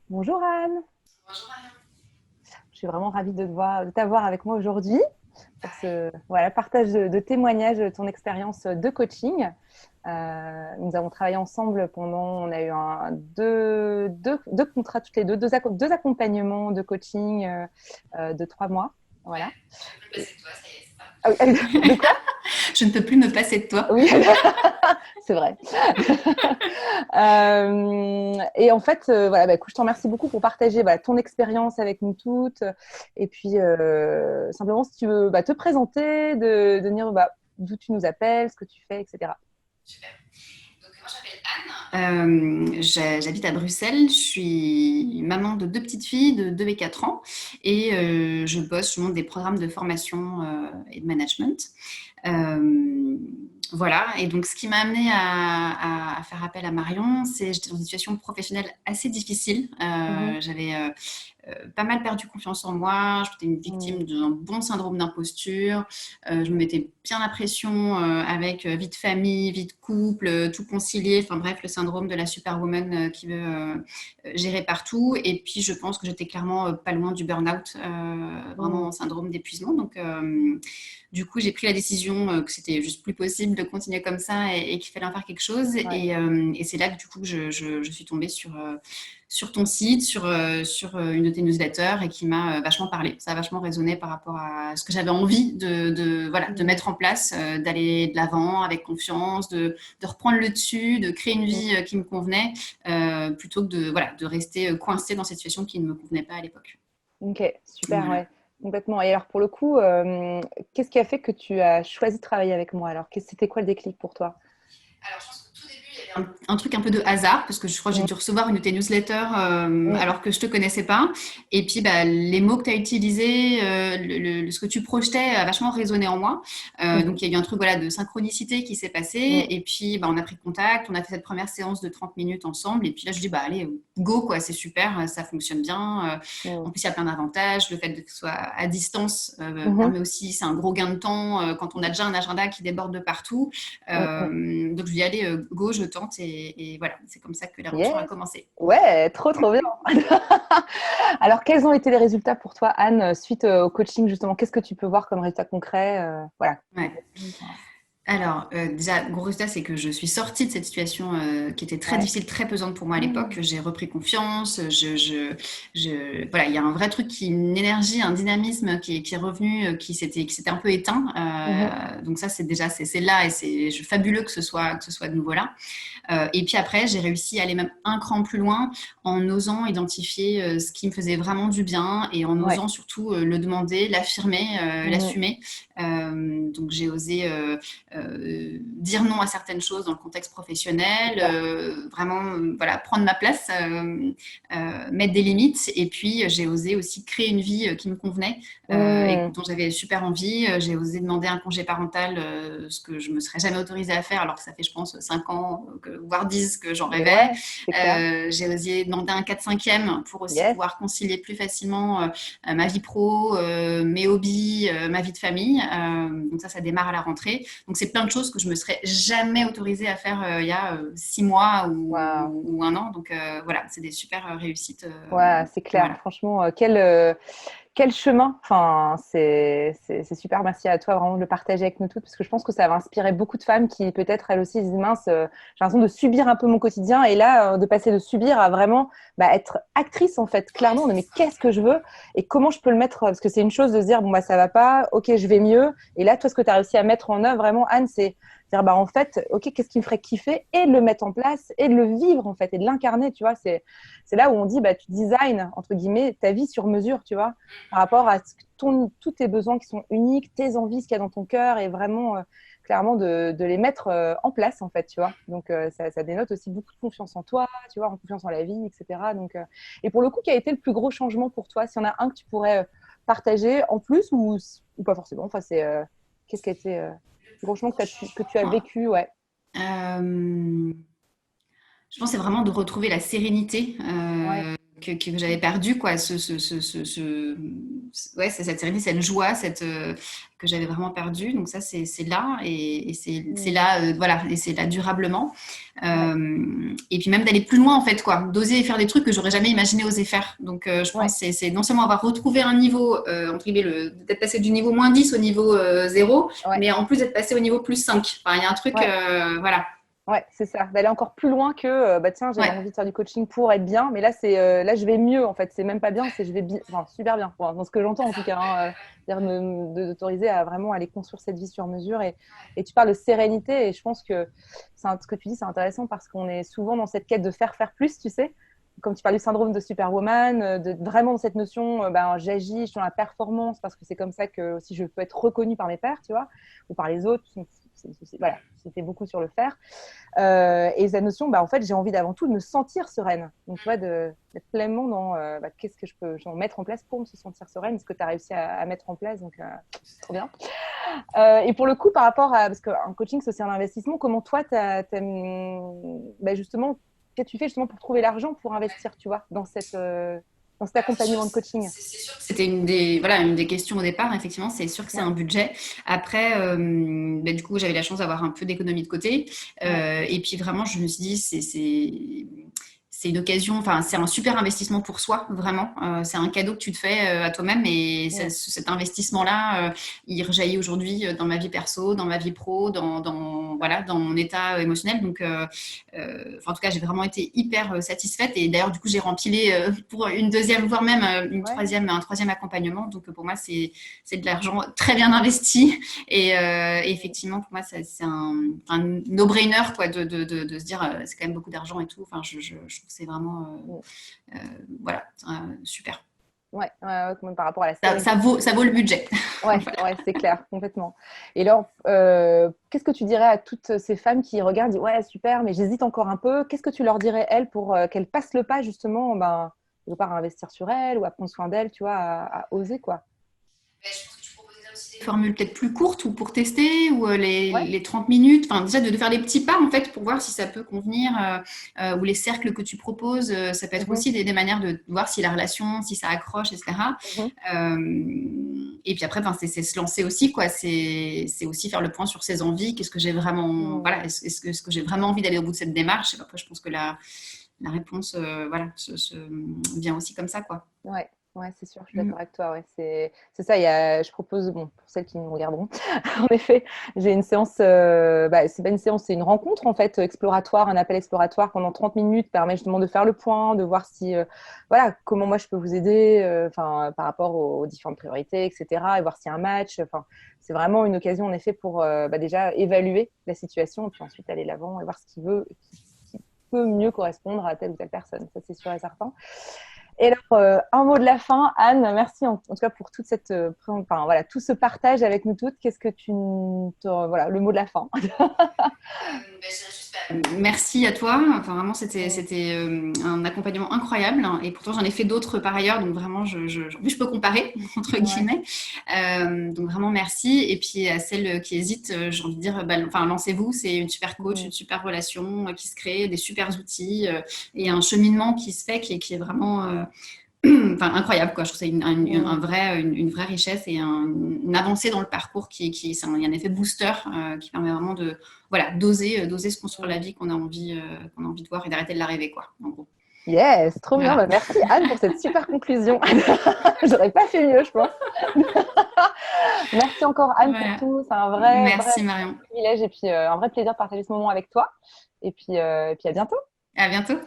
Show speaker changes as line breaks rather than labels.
Bonjour Anne,
Bonjour Mariam.
je suis vraiment ravie de t'avoir avec moi aujourd'hui pour ce partage de témoignages de ton expérience de coaching. Nous avons travaillé ensemble on a eu deux contrats toutes les deux, deux accompagnements de coaching de 3 mois. Voilà.
Je ne peux me passer de toi, ça y est, c'est pas.
Ah oui, de quoi?
Je ne peux plus me passer de toi.
Oui, c'est vrai. Et en fait, écoute, je t'en remercie beaucoup pour partager ton expérience avec nous toutes. Et puis, simplement, si tu veux te présenter, de dire d'où tu nous appelles, ce que tu fais, etc.
Super. Donc, moi, je m'appelle Anne. J'habite à Bruxelles. Je suis maman de deux petites filles de 2 et 4 ans. Et je monte des programmes de formation et de management. Euh, voilà, et donc ce qui m'a amené à faire appel à Marion, c'est j'étais dans une situation professionnelle assez difficile.
Mhm.
J'avais pas mal perdu confiance en moi, j'étais une
Mhm.
victime d'un bon syndrome d'imposture, je me mettais bien la pression avec vie de famille, vie de couple, tout concilier, enfin bref, le syndrome de la superwoman qui veut gérer partout. Et puis je pense que j'étais clairement pas loin du burn-out, vraiment
Mhm.
en syndrome d'épuisement. Donc du coup, j'ai pris la décision que c'était juste plus possible de continuer comme ça et qu'il fallait en faire quelque chose.
Ouais.
Et c'est là que du coup je suis tombée sur ton site, sur une de tes newsletters et qui m'a vachement parlé. Ça a vachement résonné par rapport à ce que j'avais envie de
Mhm.
mettre en place, d'aller de l'avant avec confiance, de reprendre le dessus, de créer une vie qui me convenait, plutôt que de rester coincée dans cette situation qui ne me convenait pas à l'époque.
Ok, super,
Voilà.
ouais, complètement. Et alors, pour le coup, qu'est-ce qui a fait que tu as choisi de travailler avec moi? Alors, c'était quoi le déclic pour toi?
Alors, je pense qu'au tout début, il y avait un truc un peu de hasard, parce que je crois que j'ai
Mhm.
dû recevoir une de tes newsletters
Mhm.
alors que je te connaissais pas. Et puis, bah, les mots que tu as utilisés, ce que tu projetais a vachement résonné en moi.
Mhm.
Donc, il y a eu un truc voilà, de synchronicité qui s'est passé.
Mhm.
Et puis, bah, on a pris contact, on a fait cette première séance de 30 minutes ensemble. Et puis là, je dis, bah, allez, go, quoi, c'est super, ça fonctionne bien. En
Mhm.
plus, il y a plein d'avantages. Le fait que ce soit à distance
Mhm.
permet aussi, c'est un gros gain de temps quand on a déjà un agenda qui déborde de partout.
Mhm.
Donc je lui ai allé go, je tente et voilà, c'est comme ça que l'aventure a
Yes.
commencé.
Ouais, trop, trop bien. Alors, quels ont été les résultats pour toi, Anne, suite au coaching, justement? Qu'est-ce que tu peux voir comme résultat concret? Voilà.
Ouais. Alors, déjà, gros résultat, c'est que je suis sortie de cette situation qui était très
Ouais.
difficile, très pesante pour moi à l'époque.
Mhm.
J'ai repris confiance. Voilà, il y a un vrai truc, une énergie, un dynamisme qui est revenu, qui s'était un peu éteint.
Mhm.
Donc ça, c'est là et c'est fabuleux que ce soit de nouveau là. Et puis après, j'ai réussi à aller même un cran plus loin en osant identifier ce qui me faisait vraiment du bien et en
Ouais.
osant surtout le demander, l'affirmer,
Mhm.
l'assumer. Donc j'ai osé dire non à certaines choses dans le contexte professionnel,
Super.
vraiment voilà, prendre ma place, mettre des limites. Et puis j'ai osé aussi créer une vie qui me convenait et
Mhm.
dont j'avais super envie. J'ai osé demander un congé parental, ce que je me serais jamais autorisée à faire alors que ça fait je pense 5 ans, voire 10 que j'en
Mais
rêvais.
ouais, c'est clair.
J'ai osé demander un 4/5e pour aussi
Yes.
pouvoir concilier plus facilement ma vie pro, mes hobbies, ma vie de famille. Donc ça démarre à la rentrée. Donc c'est plein de choses que je me serais jamais autorisée à faire il y a 6 mois
Waouh.
ou un an. Donc voilà, c'est des super réussites.
Ouais, c'est clair.
Voilà.
Franchement, quel chemin. Enfin, c'est super. Merci à toi vraiment de le partager avec nous toutes parce que je pense que ça va inspirer beaucoup de femmes qui peut-être elles aussi disent mince, j'ai l'impression de subir un peu mon quotidien et là, de passer de subir à vraiment être actrice en fait,
Ouais,
clairement.
c'est
Mais
ça.
qu'est-ce que je veux et comment je peux le mettre? Parce que c'est une chose de se dire bon, ça va pas, ok, je vais mieux. Et là, toi, ce que tu as réussi à mettre en œuvre vraiment, Anne, c'est dire en fait, ok, qu'est-ce qui me ferait kiffer et de le mettre en place et de le vivre en fait et de l'incarner, tu vois. C'est là où on dit, tu design, entre guillemets, ta vie sur mesure, tu vois, par rapport à tous tes besoins qui sont uniques, tes envies, ce qu'il y a dans ton cœur, et vraiment, clairement, de les mettre en place, en fait, tu vois. Donc, ça dénote aussi beaucoup de confiance en toi, tu vois, en confiance en la vie, etc. Donc, et pour le coup, quel a été le plus gros changement pour toi? S'il y en a un que tu pourrais partager en plus ou pas forcément, enfin, qu'est-ce qui a été
Le
le plus
plus
gros changement
gros
que tu as
changement,
vécu, ouais.
je pense, c'est vraiment de retrouver la sérénité
Ouais.
que j'avais perdue, quoi. ouais, c'est cette sérénité, cette joie, que j'avais vraiment perdue. Donc ça, c'est là et c'est là, voilà, et c'est là durablement. Et puis même d'aller plus loin en fait, quoi, d'oser faire des trucs que j'aurais jamais imaginé oser faire. Donc je pense que c'est non seulement avoir retrouvé un niveau, entre guillemets, d'être passé du niveau -10 au niveau 0, mais en plus d'être passé au niveau +5. Enfin, il y a un truc, voilà.
Ouais, c'est ça. D'aller encore plus loin que, bah tiens, j'avais envie de faire du coaching pour être bien, mais là, là, je vais mieux, en fait. C'est même pas bien, c'est je vais enfin, super bien. Enfin, dans ce que j'entends, en tout cas, hein, d'autoriser à vraiment aller construire cette vie sur mesure. Et tu parles de sérénité, et je pense que ce que tu dis, c'est intéressant parce qu'on est souvent dans cette quête de faire plus, tu sais. Comme tu parles du syndrome de Superwoman, vraiment dans cette notion, ben, j'agis, je suis dans la performance parce que c'est comme ça que aussi je peux être reconnue par mes pairs, tu vois, ou par les autres. Voilà, c'était beaucoup sur le faire. Et cette notion, bah, en fait, j'ai envie d'avant tout de me sentir sereine. Donc, tu vois, d'être pleinement dans qu'est-ce que je peux mettre en place pour me sentir sereine, ce que tu as réussi à mettre en place. Donc, trop bien. Et pour le coup, par rapport à, parce qu'un coaching, c'est aussi un investissement, comment toi, justement, qu'est-ce que tu fais justement pour trouver l'argent pour investir, tu vois, dans cet accompagnement de coaching?
C'est sûr que c'était une des questions au départ. Effectivement, c'est sûr que c'est un budget. Après, du coup, j'avais la chance d'avoir un peu d'économie de côté. Et puis vraiment, je me suis dit, c'est une occasion, enfin, c'est un super investissement pour soi, vraiment. C'est un cadeau que tu te fais à toi-même et cet investissement-là, il rejaillit aujourd'hui dans ma vie perso, dans ma vie pro, voilà, dans mon état émotionnel. Donc, en tout cas, j'ai vraiment été hyper satisfaite et d'ailleurs, du coup, j'ai rempilé pour une deuxième, voire même un troisième accompagnement. Donc, pour moi, c'est de l'argent très bien investi et effectivement, pour moi, c'est un no-brainer quoi, de se dire c'est quand même beaucoup d'argent et tout. Enfin, je trouve que c'est vraiment voilà, super.
Ouais, par rapport à la
sérénité. Ça vaut le budget.
Ouais, voilà. C'est clair, complètement. Et alors, qu'est-ce que tu dirais à toutes ces femmes qui regardent, disent ouais, super, mais j'hésite encore un peu. Qu'est-ce que tu leur dirais, elles, pour qu'elles passent le pas, justement, quelque part à investir sur elles ou à prendre soin d'elles, tu vois, à oser, quoi?
Je pense que tu proposais aussi des formules peut-être plus courtes ou pour tester ou les 30 minutes, enfin déjà de faire des petits pas en fait pour voir si ça peut convenir ou les cercles que tu proposes, ça peut être aussi des manières de voir si la relation, si ça accroche, etc. Et puis après, c'est se lancer aussi quoi, c'est aussi faire le point sur ses envies, qu'est-ce que j'ai vraiment, voilà, est-ce que j'ai vraiment envie d'aller au bout de cette démarche. Et après, je pense que la réponse voilà, vient aussi comme ça quoi.
Ouais, c'est sûr, je suis d'accord avec toi. Ouais. C'est ça, je propose, bon, pour celles qui nous regarderont, en effet, j'ai une séance, c'est pas une séance, c'est une rencontre en fait exploratoire, un appel exploratoire pendant 30 minutes, permet justement de faire le point, de voir si, voilà, comment moi je peux vous aider par rapport aux différentes priorités, etc. Et voir s'il y a un match. C'est vraiment une occasion en effet pour déjà évaluer la situation et puis ensuite aller de l'avant et voir ce qui peut mieux correspondre à telle ou telle personne. Ça, c'est sûr et certain. Et alors, un mot de la fin, Anne, merci en tout cas pour toute tout ce partage avec nous toutes. Qu'est-ce que voilà, le mot de la fin.
Merci à toi. Enfin, vraiment, c'était un accompagnement incroyable. Et pourtant, j'en ai fait d'autres par ailleurs. Donc, vraiment, je peux comparer, entre guillemets. Donc, vraiment, merci. Et puis, à celles qui hésitent, j'ai envie de dire, lancez-vous. C'est une super coach, une super relation qui se crée, des super outils et un cheminement qui se fait qui est vraiment... incroyable quoi. Je trouve que c'est une vraie richesse et une avancée dans le parcours il y a un effet booster qui permet vraiment d'oser se construire la vie qu'on a envie de voir et d'arrêter de la rêver quoi, en gros.
Yes, trop bien. Merci Anne pour cette super conclusion. J'aurais pas fait mieux, je pense. Merci encore Anne pour tout. C'est un vrai privilège et puis un vrai plaisir de partager ce moment avec toi. Et puis à bientôt.
À bientôt.